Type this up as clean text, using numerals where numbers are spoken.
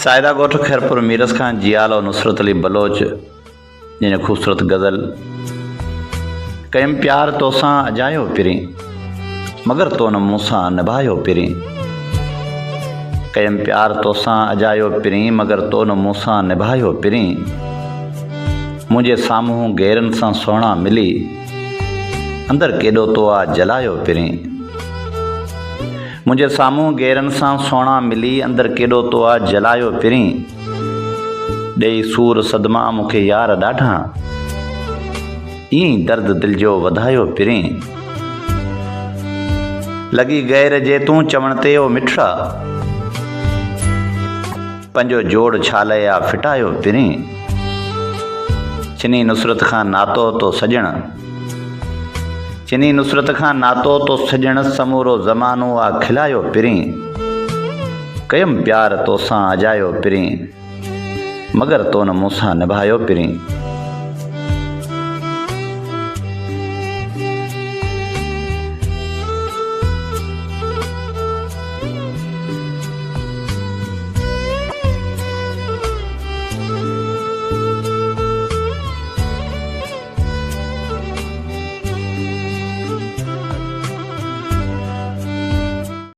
सायदा गोठ खैरपुर मीरस खां जियाल और नुसरत अली बलोच जिन खूबसूरत गज़ल कयम प्यार तोसां अजायो पिरी मगर तो न मूंसां निभायो पिरी। कयम प्यार तोसां अजायो पिरी मगर तो न मूंसां निभायो पिरी। मुंहिंजे साम्हूं गैरनि सां सोहणा मिली अंदर केॾो तो आ जलायो पिरी। मुंहिंजे साम्हूं गैरनि सां सोहणा मिली अंदर केॾो तो आ जलायो पिरी। ॾेई सूर सदमा मूंखे यार ॾाढा ईअं दर्द दिल जो वधायो पिरी। लॻी गैर जे तूं चवण ते ओ मिठड़ा पंहिंजो जोड़ छाले या फिटायो पिरी। चिनी नुसरत खां नातो तो सजण चिनी नुसरत खां नातो तो सजण समूरो ज़मानो आ खिलायो पिरी। कयम प्यार तोसां अजायो पिरी मगर तो न मूंसां निभायो पिरी।